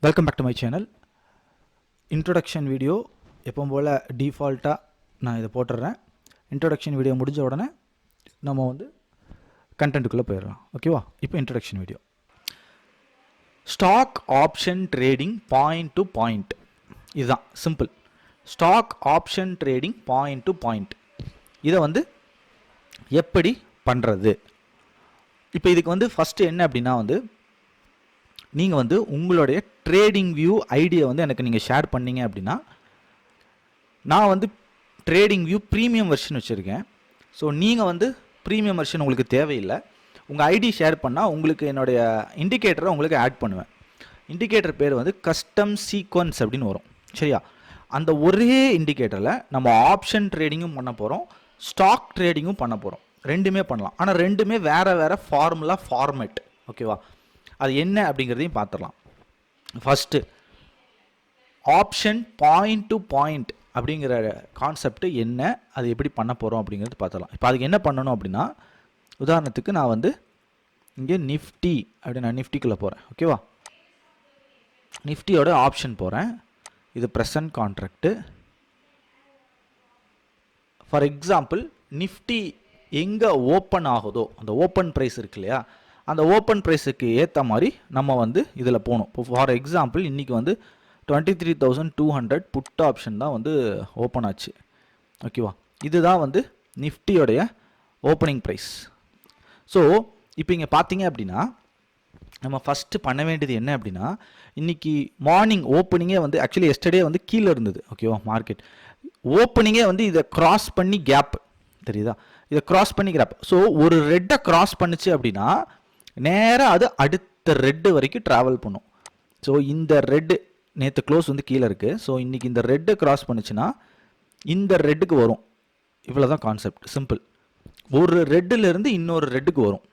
Welcome back to my channel. Introduction video எப்பவும் போல் டிஃபால்ட்டாக நான் இதை போட்டுடுறேன். இன்ட்ரொடக்ஷன் வீடியோ முடிஞ்ச உடனே நம்ம வந்து கண்டென்ட்டுக்குள்ளே போயிடலாம். ஓகேவா? இப்போ introduction video. Stock option trading point to point, இதுதான் simple. Stock option trading point to point, இதை வந்து எப்படி பண்ணுறது? இப்போ இதுக்கு வந்து ஃபஸ்ட்டு என்ன அப்படின்னா வந்து நீங்கள் வந்து உங்களுடைய ட்ரேடிங் வியூ ஐடியா வந்து எனக்கு நீங்கள் ஷேர் பண்ணீங்க அப்படின்னா, நான் வந்து ட்ரேடிங் வியூ ப்ரீமியம் வெர்ஷன் வச்சுருக்கேன். ஸோ நீங்கள் வந்து ப்ரீமியம் வெர்ஷன் உங்களுக்கு தேவையில்லை. உங்கள் ஐடி ஷேர் பண்ணால் உங்களுக்கு என்னுடைய இண்டிகேட்டரை உங்களுக்கு ஆட் பண்ணுவேன். இண்டிகேட்டர் பேர் வந்து கஸ்டம் சீக்வன்ஸ் அப்படின்னு வரும். சரியா? அந்த ஒரே இண்டிகேட்டரில் நம்ம ஆப்ஷன் ட்ரேடிங்கும் பண்ண போகிறோம், ஸ்டாக் ட்ரேடிங்கும் பண்ண போகிறோம். ரெண்டுமே பண்ணலாம். ஆனால் ரெண்டுமே வேறு வேறு ஃபார்முலா ஃபார்மேட். ஓகேவா? அது என்ன அப்படிங்கிறதையும் பார்த்துடலாம். First option point to point அப்படிங்கிற கான்செப்ட் என்ன, அது எப்படி பண்ண போகிறோம் அப்படிங்கிறது பார்த்துடலாம். இப்போ அதுக்கு என்ன பண்ணணும் அப்படின்னா, உதாரணத்துக்கு நான் வந்து இங்கே நிஃப்டி அப்படி நான் நிஃப்டிக்குள்ளே போகிறேன். ஓகேவா? நிஃப்டியோட ஆப்ஷன் போகிறேன். இது present contract. For example Nifty எங்கே ஓப்பன் ஆகுதோ அந்த ஓப்பன் ப்ரைஸ் இருக்கு இல்லையா, அந்த ஓப்பன் ப்ரைஸுக்கு ஏற்ற மாதிரி நம்ம வந்து இதில் போகணும். இப்போ ஃபார் எக்ஸாம்பிள் இன்றைக்கி வந்து 23,200 புட் ஆப்ஷன் தான் வந்து ஓப்பன் ஆச்சு. ஓகேவா? இதுதான் வந்து நிஃப்டியோடைய ஓப்பனிங் ப்ரைஸ். ஸோ இப்போ இங்கே பார்த்தீங்க அப்படின்னா நம்ம ஃபஸ்ட்டு பண்ண வேண்டியது என்ன அப்படின்னா, இன்றைக்கி மார்னிங் ஓப்பனிங்கே வந்து ஆக்சுவலி எஸ்டர்டே வந்து கீழே இருந்தது. ஓகேவா? மார்க்கெட் ஓப்பனிங்கே வந்து இதை க்ராஸ் பண்ணி கேப் தெரியுதா, இதை க்ராஸ் பண்ணி கேப். ஸோ ஒரு ரெட்டை க்ராஸ் பண்ணிச்சு அப்படின்னா நேராக அது அடுத்த ரெட்டு வரைக்கும் ட்ராவல் பண்ணும். ஸோ இந்த ரெட்டு நேற்று க்ளோஸ் வந்து கீழே இருக்குது. ஸோ இன்றைக்கி இந்த ரெட்டு க்ராஸ் பண்ணிச்சுன்னா இந்த ரெட்டுக்கு வரும். இவ்வளோ தான் கான்செப்ட், சிம்பிள். ஒரு ரெட்டுலேருந்து இன்னொரு ரெட்டுக்கு வரும்,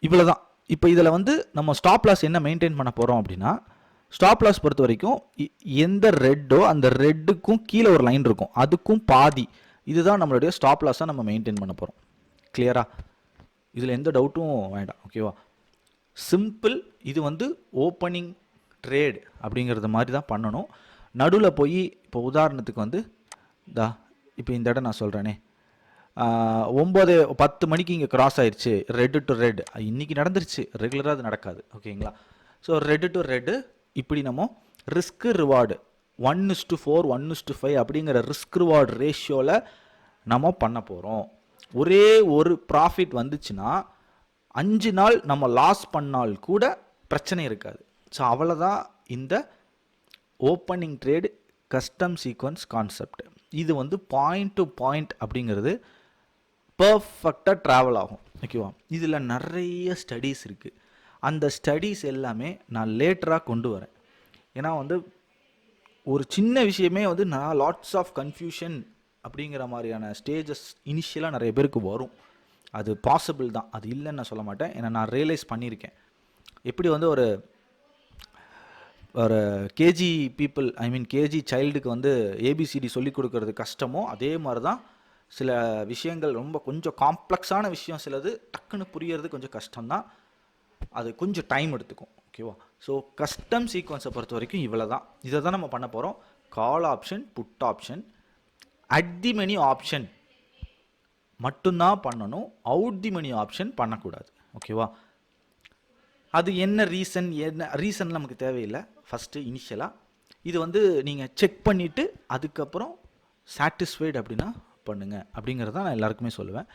இவ்வளோ தான். இப்போ இதில் வந்து நம்ம ஸ்டாப் லாஸ் என்ன மெயின்டைன் பண்ண போகிறோம் அப்படின்னா, ஸ்டாப் லாஸ் பொறுத்த வரைக்கும் எந்த ரெட்டோ அந்த ரெட்டுக்கும் கீழே ஒரு லைன் இருக்கும், அதுக்கும் பாதி. இதுதான் நம்மளுடைய ஸ்டாப் லாஸாக நம்ம மெயின்டைன் பண்ண போகிறோம். கிளியரா? இதில் எந்த டவுட்டும் வேண்டாம். ஓகேவா? சிம்பிள். இது வந்து ஓப்பனிங் ட்ரேட் அப்படிங்கிறது மாதிரி தான் பண்ணணும். நடுவில் போய் இப்போ உதாரணத்துக்கு வந்து இப்போ இந்த இடம் நான் சொல்கிறேனே, 9:10 மணிக்கு இங்கே கிராஸ் ஆயிடுச்சு ரெட்டு டு ரெட். இன்றைக்கி நடந்துருச்சு, ரெகுலராக அது நடக்காது. ஓகேங்களா? ஸோ ரெட்டு டு ரெட்டு இப்படி நம்ம ரிஸ்க்கு ரிவார்டு 1:4 1:5 அப்படிங்கிற ரிஸ்க் ரிவார்டு ரேஷியோவில் நம்ம பண்ண போகிறோம். ஒரே ஒரு ப்ராஃபிட் வந்துச்சுன்னா 5 நாள் நம்ம லாஸ் பண்ணால் கூட பிரச்சனை இருக்காது. ஸோ அவ்வளோதான் இந்த opening trade custom sequence concept. இது வந்து பாயிண்ட் டு பாயிண்ட் அப்படிங்கிறது பர்ஃபெக்டாக ட்ராவல் ஆகும். ஓகேவா? இதில் நிறைய ஸ்டடீஸ் இருக்குது. அந்த ஸ்டடீஸ் எல்லாமே நான் லேட்டராக கொண்டு வரேன். ஏன்னா வந்து ஒரு சின்ன விஷயமே வந்து நான் லாட்ஸ் ஆஃப் கன்ஃபியூஷன் அப்படிங்கிற மாதிரியான ஸ்டேஜஸ் இனிஷியலாக நிறைய பேருக்கு வரும். அது பாசிபிள் தான், அது இல்லைன்னு நான் சொல்ல மாட்டேன். ஏன்னா நான் ரியலைஸ் பண்ணியிருக்கேன். எப்படி வந்து ஒரு கேஜி பீப்புள், ஐ மீன் கேஜி சைல்டுக்கு வந்து ஏபிசிடி சொல்லிக் கொடுக்கறது கஷ்டமோ, அதே மாதிரி தான் சில விஷயங்கள் ரொம்ப கொஞ்சம் காம்ப்ளெக்ஸான விஷயம் சிலது டக்குன்னு புரியறது கொஞ்சம் கஷ்டம்தான், அது கொஞ்சம் டைம் எடுத்துக்கும். ஓகேவா? ஸோ கஸ்டம் சீக்வன்ஸை பொறுத்த வரைக்கும் இவ்வளோ தான். இதை தான் நம்ம பண்ண போகிறோம். Call option, put option, at the money option மட்டும்தான் பண்ணணும். அவுட் தி மணி ஆப்ஷன் பண்ணக்கூடாது. ஓகேவா? அது என்ன ரீசன் நமக்கு தேவையில்லை. ஃபஸ்ட்டு இனிஷியலாக இது வந்து நீங்கள் செக் பண்ணிவிட்டு அதுக்கப்புறம் சாட்டிஸ்ஃபைடு அப்படின்னா பண்ணுங்கள் அப்படிங்கிறத நான் எல்லாருக்குமே சொல்லுவேன்.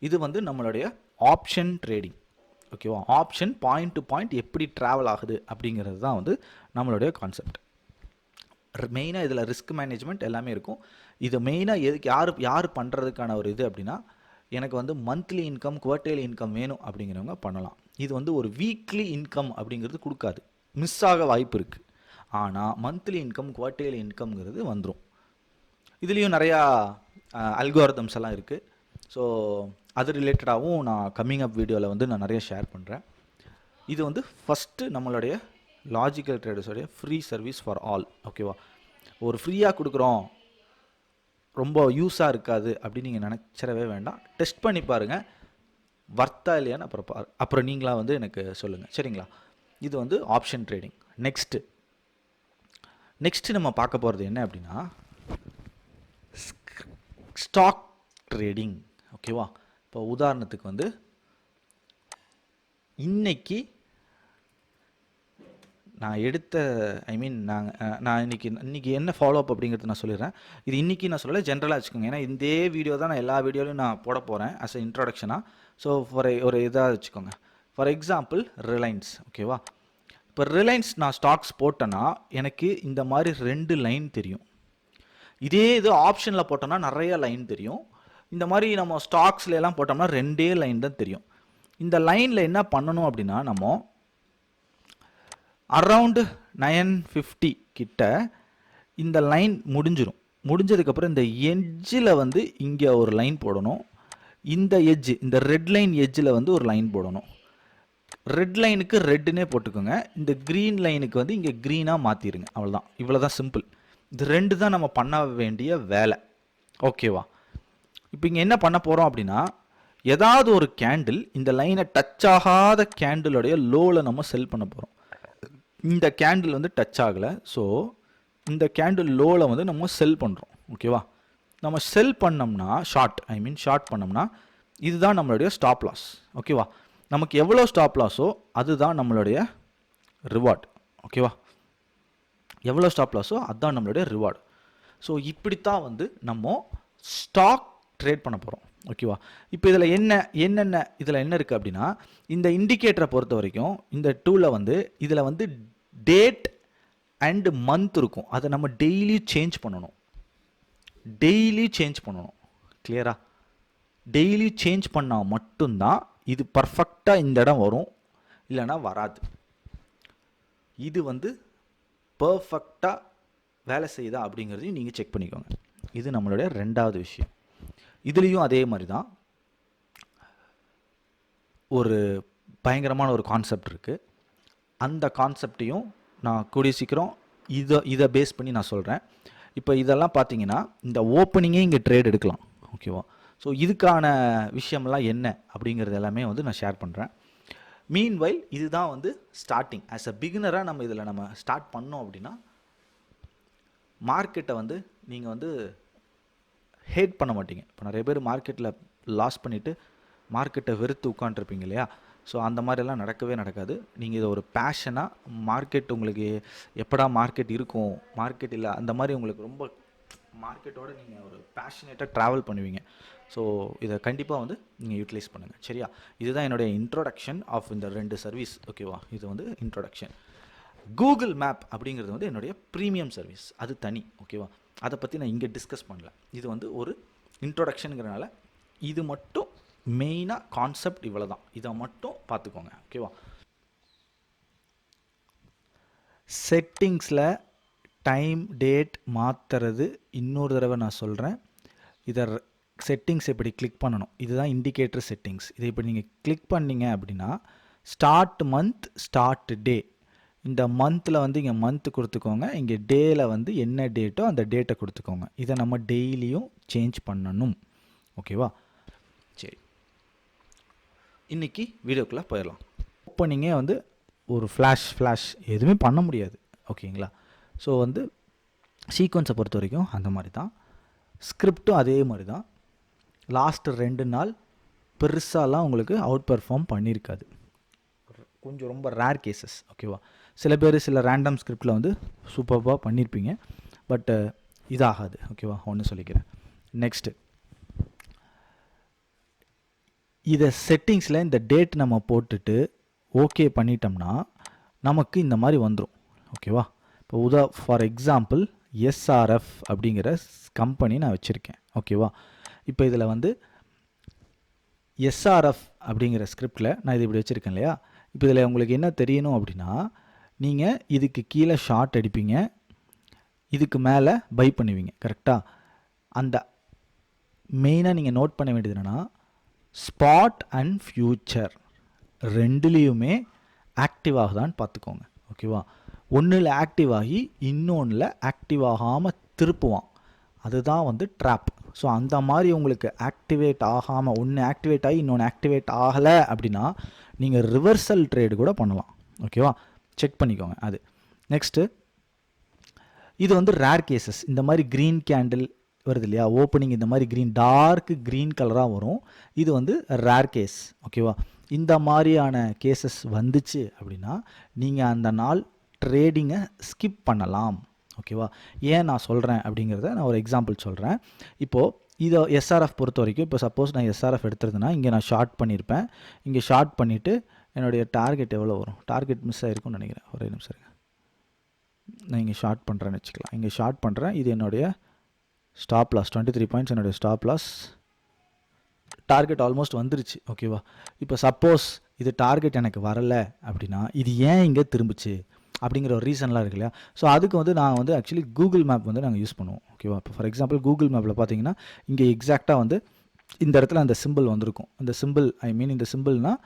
இது வந்து நம்மளுடைய ஆப்ஷன் ட்ரேடிங். ஓகேவா? ஆப்ஷன் பாயிண்ட் டு பாயிண்ட் எப்படி ட்ராவல் ஆகுது அப்படிங்கிறது தான் வந்து நம்மளுடைய கான்செப்ட். மெயினாக இதில் ரிஸ்க் மேனேஜ்மெண்ட் எல்லாமே இருக்கும். இது மெயினாக எதுக்கு யார் பண்ணுறதுக்கான ஒரு இது அப்படின்னா, எனக்கு வந்து மந்த்லி இன்கம், குவார்டர்லி இன்கம் வேணும் அப்படிங்கிறவங்க பண்ணலாம். இது வந்து ஒரு வீக்லி இன்கம் அப்படிங்கிறது கொடுக்காது, மிஸ் ஆக வாய்ப்பு இருக்குது. ஆனால் மந்த்லி இன்கம், குவார்டர்லி இன்கம்ங்கிறது வந்துடும். இதுலேயும் நிறையா அல்காரிதம்ஸ் எல்லாம் இருக்குது. ஸோ அது ரிலேட்டடாகவும் நான் கம்மிங் அப் வீடியோவில் வந்து நான் நிறைய ஷேர் பண்ணுறேன். இது வந்து ஃபஸ்ட்டு நம்மளுடைய லாஜிக்கல் ட்ரேடர்ஸோடைய ஃப்ரீ சர்வீஸ் ஃபார் ஆல். ஓகேவா? ஒரு ஃப்ரீயாக கொடுக்குறோம், ரொம்ப யூஸாக இருக்காது அப்படின்னு நீங்கள் நினச்சிடவே வேண்டாம். டெஸ்ட் பண்ணி பாருங்கள், வர்த்தா இல்லையான்னு அப்புறம் நீங்களாக வந்து எனக்கு சொல்லுங்கள். சரிங்களா? இது வந்து ஆப்ஷன் ட்ரேடிங். நெக்ஸ்ட்டு நம்ம பார்க்க போகிறது என்ன அப்படின்னா ஸ்டாக் ட்ரேடிங். ஓகேவா? இப்போ உதாரணத்துக்கு வந்து இன்னைக்கு நான் எடுத்த நான் இன்றைக்கி என்ன ஃபாலோ அப் அப்படிங்கிறது நான் சொல்லிடுறேன். இது இன்றைக்கி நான் சொல்லலை, ஜென்ரலாக வச்சுக்கோங்க. ஏன்னா இதே வீடியோ தான் நான் எல்லா வீடியோலையும் நான் போட போகிறேன் ஆஸ் அ இன்ட்ரொடக்ஷனாக. ஸோ ஒரு இதாக வச்சுக்கோங்க. For example Reliance. ஓகேவா? இப்போ ரிலையன்ஸ் நான் ஸ்டாக்ஸ் போட்டேன்னா எனக்கு இந்த மாதிரி 2 லைன் தெரியும். இதே இது ஆப்ஷனில் போட்டோன்னா நிறைய லைன் தெரியும். இந்த மாதிரி நம்ம ஸ்டாக்ஸில் எல்லாம் போட்டோம்னா 2 லைன் தான் தெரியும். இந்த லைனில் என்ன பண்ணணும் அப்படின்னா நம்ம அரவுண்டு 950 கிட்ட இந்த லைன் முடிஞ்சதுக்கப்புறம் இந்த எட்ஜில் வந்து இங்கே ஒரு லைன் போடணும். இந்த எட்ஜ், இந்த ரெட் லைன் எட்ஜில் வந்து ஒரு லைன் போடணும். ரெட் லைனுக்கு ரெட்டுன்னே போட்டுக்கோங்க. இந்த க்ரீன் லைனுக்கு வந்து இங்கே க்ரீனாக மாற்றிடுங்க. அவ்வளோதான். இவ்வளோ தான் சிம்பிள். இது 2 தான் நம்ம பண்ண வேண்டிய வேலை. ஓகேவா? இப்போ இங்கே என்ன பண்ண போகிறோம் அப்படின்னா ஏதாவது ஒரு கேண்டில் இந்த லைனை டச் ஆகாத கேண்டிலுடைய லோவில் நம்ம செல் பண்ண போகிறோம். இந்த கேண்டில் வந்து டச் ஆகலை. ஸோ இந்த கேண்டில் லோவில் வந்து நம்ம செல் பண்ணுறோம். ஓகேவா? நம்ம செல் பண்ணோம்னா ஷார்ட் பண்ணோம்னா இதுதான் நம்மளுடைய ஸ்டாப் லாஸ். ஓகேவா? நமக்கு எவ்வளோ ஸ்டாப் லாஸோ அதுதான் நம்மளுடைய ரிவார்டு. ஓகேவா? எவ்வளோ ஸ்டாப் லாஸோ அதுதான் நம்மளுடைய ரிவார்டு. ஸோ இப்படித்தான் வந்து நம்ம ஸ்டாக் ட்ரேட் பண்ண போகிறோம். ஓகேவா? இப்போ இதில் என்னென்ன இதில் என்ன இருக்குது அப்படின்னா இந்த இண்டிகேட்டரை பொறுத்த வரைக்கும் இந்த டூவில் வந்து இதில் வந்து டேட் அண்டு மந்த் இருக்கும். அதை நம்ம டெய்லி சேஞ்ச் பண்ணணும். கிளியரா? டெய்லி சேஞ்ச் பண்ணால் மட்டும்தான் இது பர்ஃபெக்டாக இந்த இடம் வரும், இல்லைன்னா வராது. இது வந்து பர்ஃபெக்டாக வேலை செய்யுதா அப்படிங்கிறதையும் நீங்கள் செக் பண்ணிக்கோங்க. இது நம்மளுடைய 2வது விஷயம். இதுலேயும் அதே மாதிரி தான் ஒரு பயங்கரமான ஒரு கான்செப்ட் இருக்குது. அந்த கான்செப்டையும் நான் கூடிய சீக்கிரம் இதை பேஸ் பண்ணி நான் சொல்கிறேன். இப்போ இதெல்லாம் பார்த்தீங்கன்னா இந்த ஓப்பனிங்கே இங்கே ட்ரேட் எடுக்கலாம். ஓகேவா? ஸோ இதுக்கான விஷயம்லாம் என்ன அப்படிங்கிறது எல்லாமே வந்து நான் ஷேர் பண்ணுறேன். மீன்வைல் இதுதான் வந்து ஸ்டார்டிங். ஆஸ் அ பிகினராக நம்ம ஸ்டார்ட் பண்ணோம் அப்படின்னா மார்க்கெட்டை வந்து நீங்கள் வந்து ஹேட் பண்ண மாட்டீங்க. இப்போ நிறைய பேர் மார்க்கெட்டில் லாஸ் பண்ணிவிட்டு மார்க்கெட்டை வெறுத்து உட்காண்ட்ருப்பீங்க இல்லையா? ஸோ அந்த மாதிரிலாம் நடக்கவே நடக்காது. நீங்கள் இதை ஒரு பேஷனாக மார்க்கெட் உங்களுக்கு எப்படா மார்க்கெட் இருக்கும், மார்க்கெட் இல்லை, அந்த மாதிரி உங்களுக்கு ரொம்ப மார்க்கெட்டோடு நீங்கள் ஒரு பேஷனேட்டாக ட்ராவல் பண்ணுவீங்க. ஸோ இதை கண்டிப்பாக வந்து நீங்கள் யூட்டிலைஸ் பண்ணுங்கள். சரியா? இதுதான் என்னுடைய இன்ட்ரோடக்ஷன் ஆஃப் இந்த 2 சர்வீஸ். ஓகேவா? இது வந்து இன்ட்ரோடக்ஷன். கூகுள் மேப் அப்படிங்கிறது வந்து என்னுடைய ப்ரீமியம் சர்வீஸ். அது தனி. ஓகேவா? அதை பற்றி நான் இங்கே டிஸ்கஸ் பண்ணல. இது வந்து ஒரு இன்ட்ரோடக்ஷனுங்கிறனால இது மட்டும் மெயினாக கான்செப்ட் இவ்வளோ தான். இதை மட்டும் பார்த்துக்கோங்க. ஓகேவா? செட்டிங்ஸில் டைம் டேட் மாற்றுறது இன்னொரு தடவை நான் சொல்கிறேன். இதை செட்டிங்ஸ் எப்படி கிளிக் பண்ணணும், இதுதான் இண்டிகேட்டர் செட்டிங்ஸ். இதை இப்படி நீங்கள் கிளிக் பண்ணிங்க அப்படின்னா ஸ்டார்ட் மந்த், ஸ்டார்ட் டே. இந்த மந்தில் வந்து இங்கே மந்த் கொடுத்துக்கோங்க. இங்கே டேயில் வந்து என்ன டேட்டோ அந்த டேட்டை கொடுத்துக்கோங்க. இதை நம்ம டெய்லியும் சேஞ்ச் பண்ணணும். ஓகேவா? சரி, இன்றைக்கி வீடியோக்குள்ளே போயிடலாம். ஓப்பனிங்கே வந்து ஒரு ஃப்ளாஷ் எதுவுமே பண்ண முடியாது. ஓகேங்களா? ஸோ வந்து சீக்வன்ஸை பொறுத்த வரைக்கும் அந்த மாதிரி தான். ஸ்கிரிப்டும் அதே மாதிரி தான். லாஸ்ட்டு 2 நாள் பெருசாலாம் உங்களுக்கு அவுட் பெர்ஃபார்ம் பண்ணியிருக்காது. கொஞ்சம் ரொம்ப ரேர் கேசஸ். ஓகேவா? சில பேர் சில ரேண்டம் ஸ்கிரிப்டில் வந்து சூப்பராக பண்ணியிருப்பீங்க. பட் இதாகாது. ஓகேவா? ஒன்று சொல்லிக்கிறேன். நெக்ஸ்ட்டு இதை செட்டிங்ஸில் இந்த டேட் நம்ம போட்டுட்டு ஓகே பண்ணிட்டோம்னா நமக்கு இந்த மாதிரி வந்துடும். ஓகேவா? இப்போ ஃபார் எக்ஸாம்பிள் எஸ்ஆர்எஃப் அப்படிங்கிற கம்பெனி நான் வச்சுருக்கேன். ஓகேவா? இப்போ இதில் வந்து எஸ்ஆர்எஃப் அப்படிங்கிற ஸ்கிரிப்டில் நான் இது இப்படி வச்சுருக்கேன் இல்லையா? இப்போ இதில் உங்களுக்கு என்ன தெரியணும் அப்படின்னா நீங்கள் இதுக்கு கீழே ஷார்ட் அடிப்பீங்க, இதுக்கு மேலே பை பண்ணுவீங்க. கரெக்டாக? அந்த மெயினாக நீங்கள் நோட் பண்ண வேண்டியது என்னென்னா ஸ்பாட் அண்ட் ஃப்யூச்சர் ரெண்டுலேயுமே ஆக்டிவ் ஆகுதான்னு பார்த்துக்கோங்க. ஓகேவா? ஒன்றில் ஆக்டிவ் ஆகி இன்னொன்றில் ஆக்டிவ் ஆகாமல் திருப்புவான். அதுதான் வந்து ட்ராப். ஸோ அந்த மாதிரி உங்களுக்கு ஆக்டிவேட் ஆகாமல் ஒன்று ஆக்டிவேட் ஆகி இன்னொன்று ஆக்டிவேட் ஆகலை அப்படின்னா நீங்கள் ரிவர்சல் ட்ரேடு கூட பண்ணலாம். ஓகேவா? செக் பண்ணிக்கோங்க அது. நெக்ஸ்ட்டு இது வந்து ரேர் கேசஸ். இந்த மாதிரி க்ரீன் கேண்டில் வருது இல்லையா, ஓப்பனிங் இந்த மாதிரி க்ரீன் டார்க் க்ரீன் கலராக வரும். இது வந்து ரேர் கேஸ். ஓகேவா, இந்த மாதிரியான கேசஸ் வந்துச்சு அப்படின்னா நீங்கள் அந்த நாள் ட்ரேடிங்கை ஸ்கிப் பண்ணலாம். ஓகேவா, ஏன் நான் சொல்கிறேன் அப்படிங்கிறத நான் ஒரு எக்ஸாம்பிள் சொல்கிறேன். இப்போது இதை எஸ்ஆர்எஃப் பொறுத்த வரைக்கும், இப்போ சப்போஸ் நான் எஸ்ஆர்எஃப் எடுத்துருந்தேன்னா இங்கே நான் ஷார்ட் பண்ணியிருப்பேன். இங்கே ஷார்ட் பண்ணிவிட்டு என்னுடைய டார்கெட் எவ்வளோ வரும், டார்கெட் மிஸ் ஆகிருக்கும்னு நினைக்கிறேன். ஒரே நிமிஷம் இருங்க, நான் இங்கே ஷார்ட் பண்ணுறேன்னு வச்சுக்கலாம். இங்கே ஷார்ட் பண்ணுறேன். இது என்னுடைய ஸ்டாப் லாஸ் 23 பாயிண்ட்ஸ் என்னுடைய ஸ்டாப் லாஸ். டார்கெட் ஆல்மோஸ்ட் வந்துருச்சு. ஓகேவா, இப்போ சப்போஸ் இது டார்கெட் எனக்கு வரலை அப்படின்னா இது ஏன் இங்கே திரும்பிச்சு அப்படிங்கிற ஒரு ரீசன்லாம் இருக்கு இல்லையா. ஸோ அதுக்கு வந்து நான் வந்து ஆக்சுவலி கூகுள் மேப் வந்து நாங்கள் யூஸ் பண்ணுவோம். ஓகேவா, இப்போ ஃபார் எக்ஸாம்பிள் கூகுள் மேப்பில் பார்த்தீங்கன்னா இங்கே எக்ஸாக்டாக வந்து இந்த இடத்துல அந்த சிம்பிள் வந்திருக்கும். இந்த சிம்பிள் இந்த சிம்பிள்னால்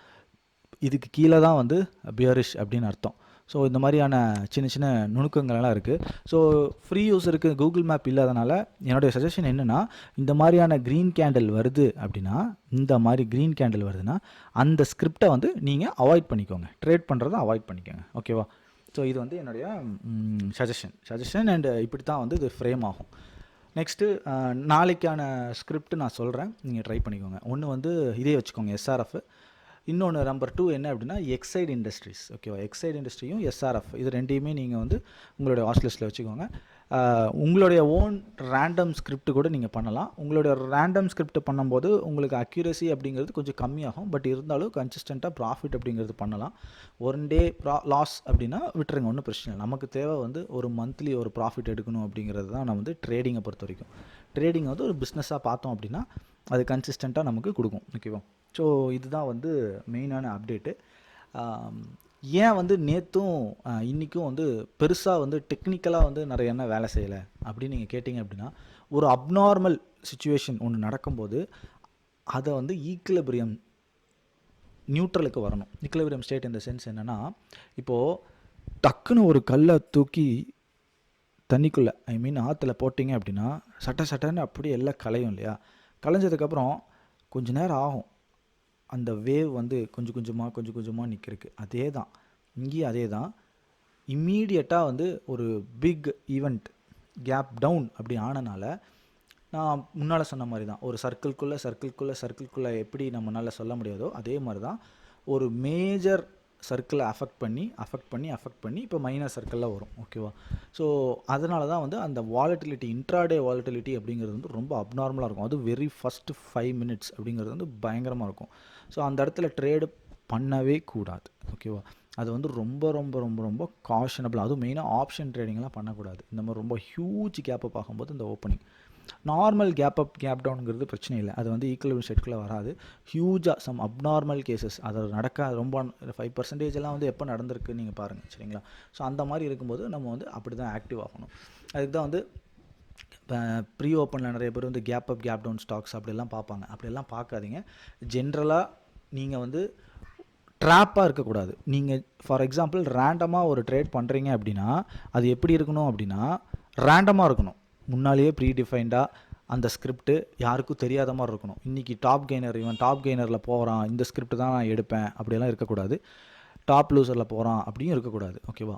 இதுக்கு கீழே தான் வந்து பியரிஷ் அப்படின்னு அர்த்தம். ஸோ இந்த மாதிரியான சின்ன சின்ன நுணுக்கங்கள்லாம் இருக்குது. ஸோ ஃப்ரீ யூஸருக்கு கூகுள் மேப் இல்லாதனால என்னுடைய சஜஷன் என்னென்னா, இந்த மாதிரியான க்ரீன் கேண்டில் வருது அப்படின்னா, இந்த மாதிரி க்ரீன் கேண்டில் வருதுன்னா அந்த ஸ்கிரிப்டை வந்து நீங்கள் அவாய்ட் பண்ணிக்கோங்க, ட்ரேட் பண்ணுறதை அவாய்ட் பண்ணிக்கோங்க. ஓகேவா, ஸோ இது வந்து என்னுடைய சஜஷன் அண்ட் இப்படி தான் வந்து இது ஃப்ரேம் ஆகும். நெக்ஸ்ட்டு நாளைக்கான ஸ்கிரிப்ட் நான் சொல்கிறேன், நீங்கள் ட்ரை பண்ணிக்கோங்க. ஒன்று வந்து இதே வச்சுக்கோங்க எஸ்ஆர்எஃப். இன்னொன்று நம்பர் 2 என்ன அப்படின்னா எக்ஸைட் இண்டஸ்ட்ரீஸ். ஓகேவா, எக்ஸைட் இண்டஸ்ட்ரியும் எஸ்ஆர்எஃப் இது ரெண்டையுமே நீங்கள் வந்து உங்களுடைய வாட்ச் லிஸ்ட்டில் வச்சுக்கோங்க. உங்களுடைய ஓன் ரேண்டம் ஸ்கிரிப்ட் கூட நீங்கள் பண்ணலாம். உங்களுடைய ரேண்டம் ஸ்கிரிப்ட் பண்ணும்போது உங்களுக்கு அக்யூரசி அப்படிங்கிறது கொஞ்சம் கம்மியாகும். பட் இருந்தாலும் கன்சிஸ்டண்ட்டாக ப்ராஃபிட் அப்படிங்கிறது பண்ணலாம். ஒன் டே லாஸ் அப்படின்னா விட்டுருங்க, ஒன்றும் பிரச்சனை இல்லை. நமக்கு தேவை வந்து ஒரு மந்த்லி ஒரு ப்ராஃபிட் எடுக்கணும் அப்படிங்கிறது தான் நான் வந்து ட்ரேடிங்கை பொறுத்த வரைக்கும். ட்ரேடிங் வந்து ஒரு பிஸ்னஸாக பார்த்தோம் அப்படின்னா அது கன்சிஸ்டண்ட்டாக நமக்கு கொடுக்கும். ஓகேவா, ஸோ இதுதான் வந்து மெயினான அப்டேட்டு. ஏன் வந்து நேற்றும் இன்றைக்கும் வந்து பெருசாக வந்து டெக்னிக்கலாக வந்து நிறைய என்ன வேலை செய்யலை அப்படின்னு நீங்கள் கேட்டிங்க அப்படின்னா, ஒரு அப்நார்மல் சுச்சுவேஷன் ஒன்று நடக்கும்போது அதை வந்து ஈக்குலிபிரியம் நியூட்ரலுக்கு வரணும். ஈக்குலிபிரியம் ஸ்டேட் இந்த சென்ஸ் என்னென்னா, இப்போது டக்குன்னு ஒரு கல்லை தூக்கி தண்ணிக்குள்ளே ஆற்றுல போட்டிங்க அப்படின்னா சட்டன்னு அப்படியே எல்லாம் கலையும் இல்லையா. கலைஞ்சதுக்கப்புறம் கொஞ்ச நேரம் ஆகும் அந்த வேவ் வந்து கொஞ்சம் கொஞ்சமாக நிற்கிறதுக்கு. அதே தான் இங்கேயும் அதே தான். இம்மீடியட்டாக வந்து ஒரு பிக் ஈவெண்ட் கேப் டவுன் அப்படி ஆனனால நான் முன்னால் சொன்ன மாதிரி தான், ஒரு சர்க்கிள்குள்ளே எப்படி நம்மளால் சொல்ல முடியாதோ அதே மாதிரி தான் ஒரு மேஜர் சர்க்கிளை அஃபெக்ட் பண்ணி இப்போ மைனர் சர்க்கிளில் வரும். ஓகேவா, ஸோ அதனால தான் வந்து அந்த வாலட்டிலிட்டி, இன்ட்ராடே வாலட்டிலிட்டி அப்படிங்கிறது வந்து ரொம்ப அப்நார்மலாக இருக்கும். அது வெரி ஃபஸ்ட்டு 5 minutes அப்படிங்கிறது வந்து பயங்கரமாக இருக்கும். ஸோ அந்த இடத்துல ட்ரேடு பண்ணவே கூடாது. ஓகேவா, அது வந்து ரொம்ப காஷனபிள். அதுவும் மெயினாக ஆப்ஷன் ட்ரேடிங்லாம் பண்ணக்கூடாது. இந்த மாதிரி ரொம்ப ஹியூஜ் கேப்பை பார்க்கும்போது இந்த opening normal gap up gap டவுனுங்கிறது பிரச்சனை இல்லை, அது வந்து ஈக்குவல் செட்டுக்குள்ளே வராது. ஹியூஜாக சம் அப்நார்மல் கேசஸ் அது நடக்க ரொம்ப 5% எல்லாம் வந்து எப்போ நடந்திருக்கு நீங்கள் பாருங்கள். சரிங்களா, ஸோ அந்த மாதிரி இருக்கும்போது நம்ம வந்து அப்படி தான் ஆக்டிவ் ஆகணும். அதுக்கு தான் வந்து இப்போ ப்ரீ ஓப்பனில் நிறைய பேர் வந்து gap up gap down stocks அப்படிலாம் பார்ப்பாங்க. அப்படியெல்லாம் பார்க்காதீங்க. ஜென்ரலாக நீங்கள் வந்து ட்ராப்பாக இருக்கக்கூடாது. நீங்கள் ஃபார் எக்ஸாம்பிள் ரேண்டமாக ஒரு ட்ரேட் பண்ணுறீங்க அப்படின்னா அது எப்படி இருக்கணும் அப்படின்னா, ரேண்டமாக இருக்கணும். முன்னாலேயே ப்ரீ டிஃபைன்டாக அந்த ஸ்கிரிப்ட் யாருக்கும் தெரியாத மாதிரி இருக்கணும். இன்றைக்கி இவன் டாப் கெய்னரில் போகிறான், இந்த ஸ்கிரிப்ட் தான் நான் எடுப்பேன் அப்படியெல்லாம் இருக்கக்கூடாது. டாப் லூசரில் போகிறான் அப்படியும் இருக்கக்கூடாது. ஓகேவா,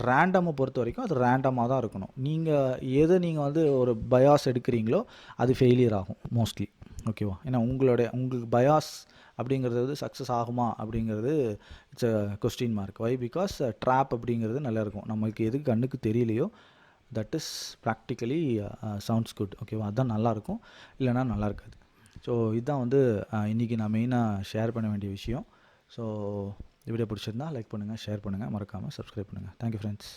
ரேண்டமை பொறுத்த வரைக்கும் அது ரேண்டமாக தான் இருக்கணும். நீங்கள் வந்து ஒரு பயாஸ் எடுக்கிறீங்களோ அது ஃபெயிலியர் ஆகும் மோஸ்ட்லி. ஓகேவா, ஏன்னா உங்களுக்கு பயாஸ் அப்படிங்கிறது வந்து சக்ஸஸ் ஆகுமா அப்படிங்கிறது it's a question mark. Why? Because drop அப்படிங்கிறது நல்லாயிருக்கும். நமக்கு எதுக்கு கண்ணுக்கு தெரியலையோ that is practically sounds good. ஓகேவா, அதுதான் நல்லாயிருக்கும், இல்லைனா நல்லா இருக்காது. ஸோ இதுதான் வந்து இன்றைக்கி நான் மெயினாக ஷேர் பண்ண வேண்டிய விஷயம். ஸோ வீடியோ பிடிச்சிருந்தா லைக் பண்ணுங்கள், ஷேர் பண்ணுங்கள், மறக்காமல் சப்ஸ்கிரைப் பண்ணுங்கள். Thank you friends.